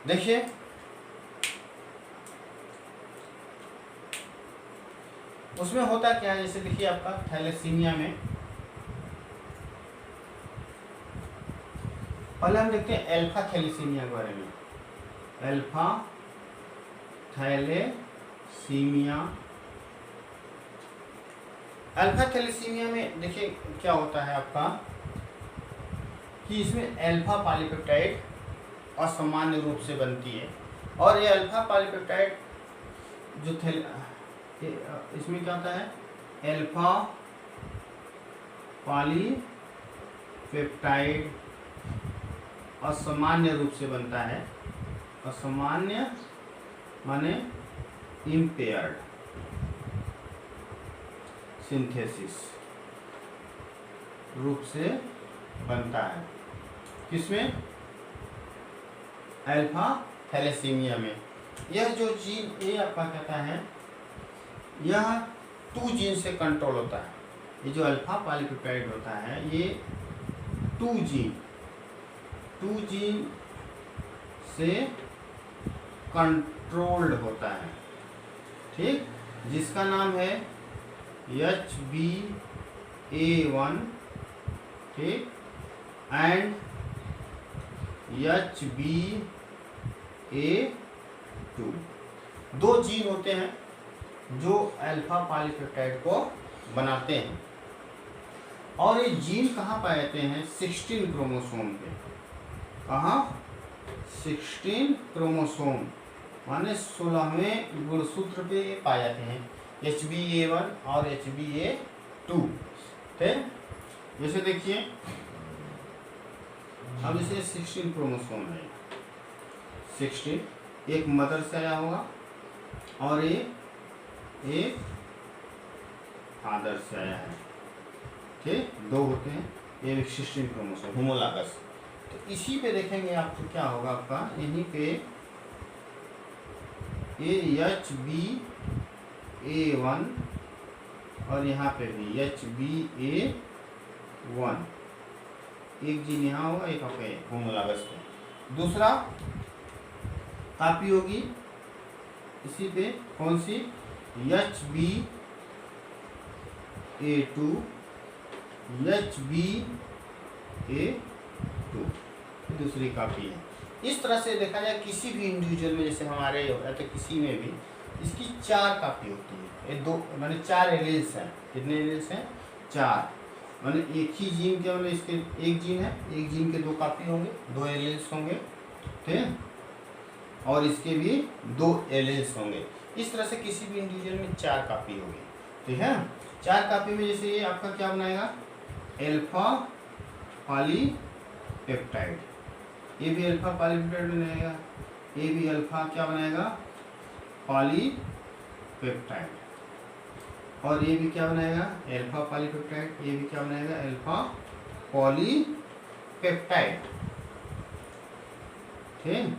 देखिए उसमें होता क्या है, जैसे देखिए आपका थैलेसीमिया में पहले हम देखते हैं अल्फा थैलेसीमिया के बारे में। अल्फा थैलेसीमिया, अल्फा थैलेसीमिया में देखिए क्या होता है आपका कि इसमें अल्फा पॉलीपेप्टाइड असामान्य रूप से बनती है। और ये अल्फा पॉलीपेप्टाइड जो इसमें क्या होता है, अल्फा पॉलीपेप्टाइड असामान्य रूप से बनता है। असामान्य माने इम्पेयर्ड सिंथेसिस रूप से बनता है। किसमें? अल्फा थैलेसीमिया में। यह जो जीन ये आपका कहता है, यह 2 जीन से कंट्रोल होता है। ये जो अल्फा पॉलीपेप्टाइड होता है ये 2 जीन से कंट्रोल्ड होता है, ठीक, जिसका नाम है HBA1, ठीक, एंड HBA2। 2 जीन होते हैं जो अल्फा पॉलीपेप्टाइड को बनाते हैं। और ये जीन कहाँ पाए जाते हैं? 16 क्रोमोसोम पे। कहाँ? 16 क्रोमोसोम माने 16वें गुणसूत्र पे ये पाए जाते हैं, HBA1 और HBA2। ठीक, जैसे देखिए अब इसे 16 क्रोमोसोम है, 16 एक मदर से आया होगा और ये एक फादर से आया है, ठीक, 2 होते हैं, ये 16 क्रोमोसोम होमोलॉगस। तो इसी पे देखेंगे आपको क्या होगा, आपका यहीं पे ये HBA1 और यहाँ पे भी HBA1, एक जीन यहाँ होगा, एक आपके होमोलॉगस पे। दूसरा कॉपी होगी इसी पे, कौन सी? HBA2, HBA2 दूसरी कॉपी है। इस तरह से देखा जाए किसी भी इंडिविजुअल में, जैसे हमारे या तो किसी में भी इसकी 4 कॉपी होती है। ये 2 माने 4 एलील्स हैं। कितने एलील्स हैं? 4। माने एक ही जीन के, मतलब इसके एक जीन है, एक जीन के 2 कॉपी होंगे, 2 एलील्स होंगे, ठीक, और इसके भी 2 एलील्स होंगे। इस तरह से किसी भी इंडिविजुअल में 4 कॉपी होगी, ठीक है। 4 कॉपी में जैसे ये आपका क्या बनाएगा? अल्फा पॉलीपेप्टाइड, ये भी अल्फा पॉलीपेप्टाइड बनाएगा, ये भी अल्फा क्या बनाएगा? पॉलीपेप्टाइड। और ये भी क्या बनाएगा? Alpha polypeptide. ये भी क्या बनाएगा? अल्फा पॉलीपेप्टाइड, ठीक।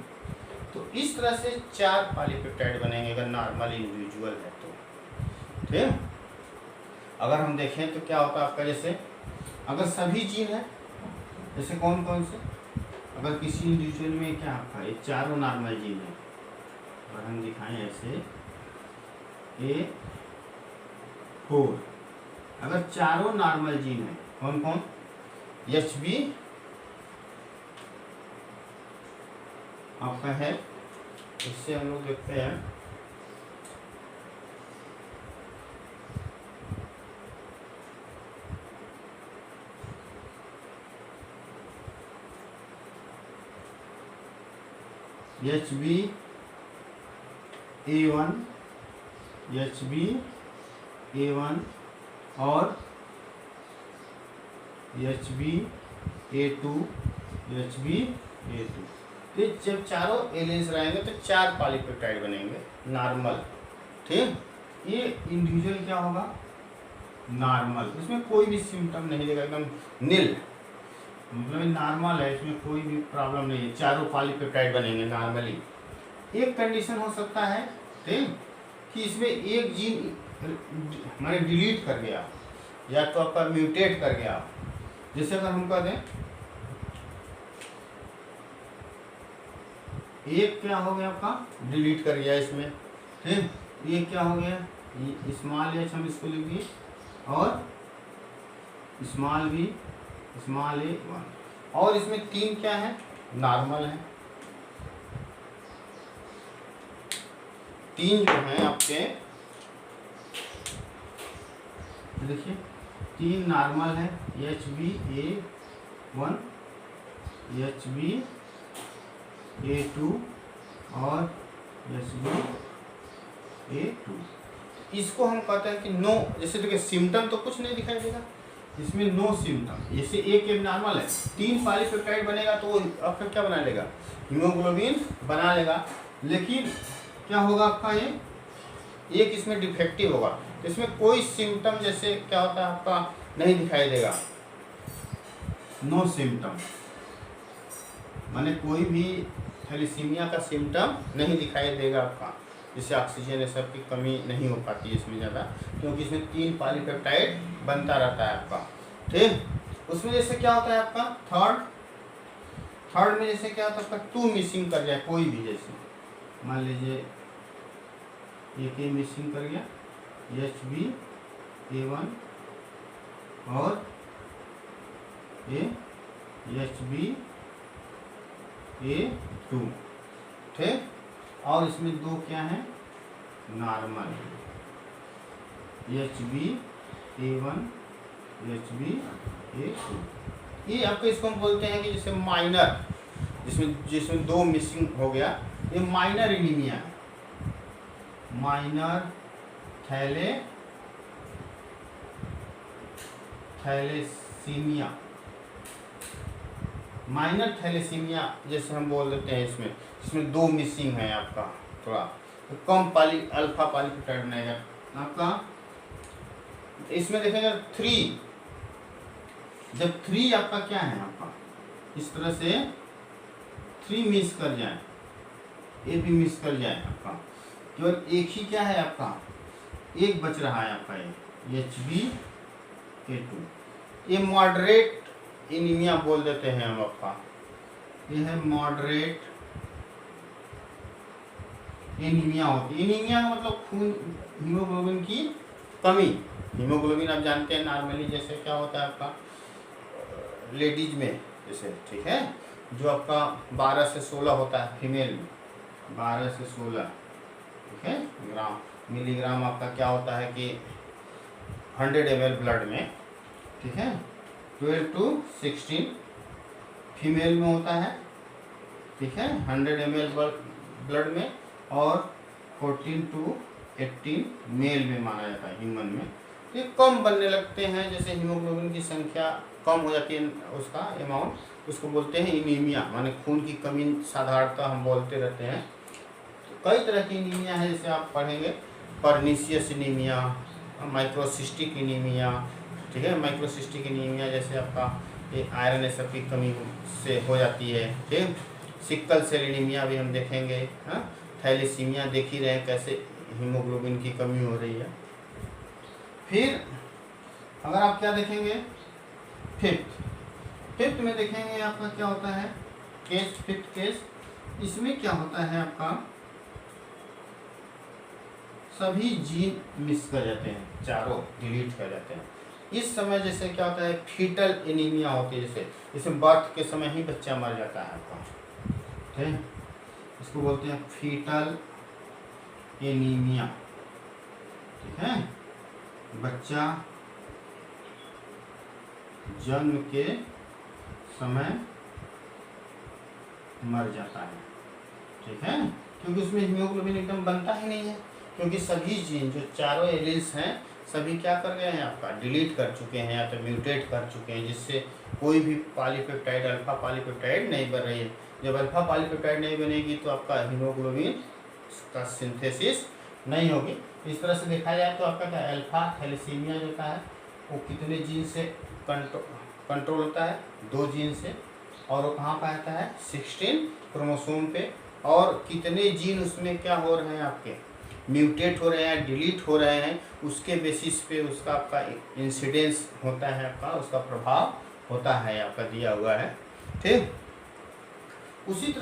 तो इस तरह से 4 पॉलीपेप्टाइड बनेंगे अगर नॉर्मल इंडिविजुअल है तो, ठीक। अगर हम देखें तो क्या होता है आपका, जैसे अगर सभी जीन है, जैसे कौन कौन से, अगर किसी इंडिविजुअल में क्या आपका ये 4 नॉर्मल जीन है, अगर हम दिखाएं ऐसे A4, अगर 4 नॉर्मल जीन है, कौन कौन? HB आपका है, इससे हम लोग देखते हैं HBA1 और HBA2। तो जब चारों एलियंस रहेंगे तो 4 पॉलीपेप्टाइड बनेंगे नॉर्मल, ठीक। ये इंडिविजुअल क्या होगा? नॉर्मल, इसमें कोई भी सिम्टम नहीं देगा, एकदम नील, मतलब नॉर्मल है, इसमें कोई भी प्रॉब्लम नहीं है, 4 पॉलीपेप्टाइड बनेंगे नॉर्मली। एक कंडीशन हो सकता है, ठीक, कि इसमें एक जीन माने डिलीट कर गया या तो आपका म्यूटेट कर गया। जैसे अगर हम कह दें एक क्या हो गया आपका डिलीट कर गया इसमें, ठीक। ये क्या हो गया, ये स्मॉल एच हम इसको लिख दिए और स्मॉल बी स्मॉल ए 1, और इसमें 3 क्या है नॉर्मल है। 3 जो है आपके देखिए 3 नॉर्मल है, एच बी ए 1, एच बी ए 2 और एच बी ए 2। इसको हम कहते हैं कि नो, जैसे देखिए सिम्टम तो कुछ नहीं दिखाई देगा इसमें, नो सिम्टम। जैसे एक एबनॉर्मल है, 3 पॉलीपेप्टाइड बनेगा तो वो आपका क्या बना लेगा, हीमोग्लोबिन बना लेगा, लेकिन क्या होगा आपका ये एक इसमें डिफेक्टिव होगा, इसमें कोई सिम्टम जैसे क्या होता है आपका नहीं दिखाई देगा, नो सिम्टम, माने कोई भी थैलेसीमिया का सिम्टम नहीं दिखाई देगा आपका, जिससे ऑक्सीजन ये सब की कमी नहीं हो पाती है इसमें ज़्यादा, क्योंकि इसमें 3 पॉलीपेप्टाइड बनता रहता है आपका, ठीक। उसमें जैसे क्या होता है आपका थर्ड में जैसे क्या होता है आपका 2 मिसिंग कर जाए कोई भी, जैसे मान लीजिए एक ए मिसिंग कर गया, एच बी ए 1 और एच बी ए 2, ठीक। और इसमें 2 क्या है नॉर्मल, एच बी ए 1 एच बी ए 2। ये आपको इसको हम बोलते हैं कि जैसे माइनर, जिसमें 2 मिसिंग हो गया, ये माइनर एनीमिया है, माइनर थैलेसीमिया, माइनर थैलेसीमिया जैसे हम बोल देते हैं इसमें 2 मिसिंग है आपका, थोड़ा तो कम अल्फा पॉलीपेप्टाइड बनेगा आपका। इसमें देखेगा 3, जब 3 आपका क्या है आपका इस तरह से 3 मिस कर जाए, ए भी मिस कर जाए आपका, केवल एक ही क्या है आपका एक बच रहा है आपका ये एच बी ए 2, ये मॉडरेट एनीमिया बोल देते हैं हम आपका, ये है मॉडरेट एनीमिया होती है। एनीमिया का मतलब खून हीमोग्लोबिन की कमी, हीमोग्लोबिन आप जानते हैं नॉर्मली जैसे क्या होता है आपका लेडीज में जैसे, ठीक है, जो आपका 12 से 16 होता है फीमेल में, 12 से 16, ठीक है, ग्राम मिलीग्राम आपका क्या होता है कि 100 ml ब्लड में, ठीक है, 12 to 16 फीमेल में होता है, ठीक है, 100 ml ब्लड में, और 14 to 18 मेल में माना जाता है ह्यूमन में। ये कम बनने लगते हैं जैसे हीमोग्लोबिन की संख्या कम हो जाती है, उसका अमाउंट, उसको बोलते हैं एनीमिया, माने खून की कमी साधारणतः हम बोलते रहते हैं। तो कई तरह की एनीमिया है, जैसे आप पढ़ेंगे पर्नीशियस एनीमिया, माइक्रोसिस्टिक एनीमिया, ठीक है, माइक्रोसिस्टिक एनीमिया जैसे आपका ये आयरन सब की कमी से हो जाती है, ठीक। सिक्कल सेल एनीमिया भी हम देखेंगे, हाँ, थैलेसीमिया देख ही रहे हैं कैसे हीमोग्लोबिन की कमी हो रही है। फिर अगर आप क्या देखेंगे फिफ्थ में देखेंगे आपका क्या होता है केस, फिफ्थ केस, इसमें क्या होता है आपका सभी जीन मिस कर जाते हैं, चारों डिलीट कर जाते हैं। इस समय जैसे क्या होता है फीटल एनीमिया होती है, जैसे बर्थ के समय ही बच्चा मर जाता है आपका, ठीक है, इसको बोलते हैं फीटल एनीमिया, ठीक है, बच्चा जन्म के समय मर जाता है, ठीक है, क्योंकि उसमें हीमोग्लोबिन एकदम बनता ही नहीं है, क्योंकि सभी जीन जो चारों एलील्स हैं सभी क्या कर गए हैं आपका डिलीट कर चुके हैं या तो म्यूटेट कर चुके हैं, जिससे कोई भी पॉलीपेप्टाइड अल्फा पॉलीपेप्टाइड नहीं बन रही है। जब अल्फा पॉलीपेप्टाइड नहीं बनेगी तो आपका हीमोग्लोबिन का सिंथेसिस नहीं होगी। इस तरह से देखा जाए तो आपका क्या अल्फा थैलेसीमिया जो होता है वो कितने जीन से कंट्रोल होता है, 2 जीन से, और वो कहाँ पर आता है 16 क्रोमोसोम पे, और कितने जीन उसमें क्या हो रहे हैं आपके म्यूटेट हो रहे हैं, डिलीट हो रहे हैं, उसके बेसिस पे उसका आपका इंसिडेंस होता है, आपका उसका प्रभाव होता है आपका दिया हुआ है, ठीक। उसी तरह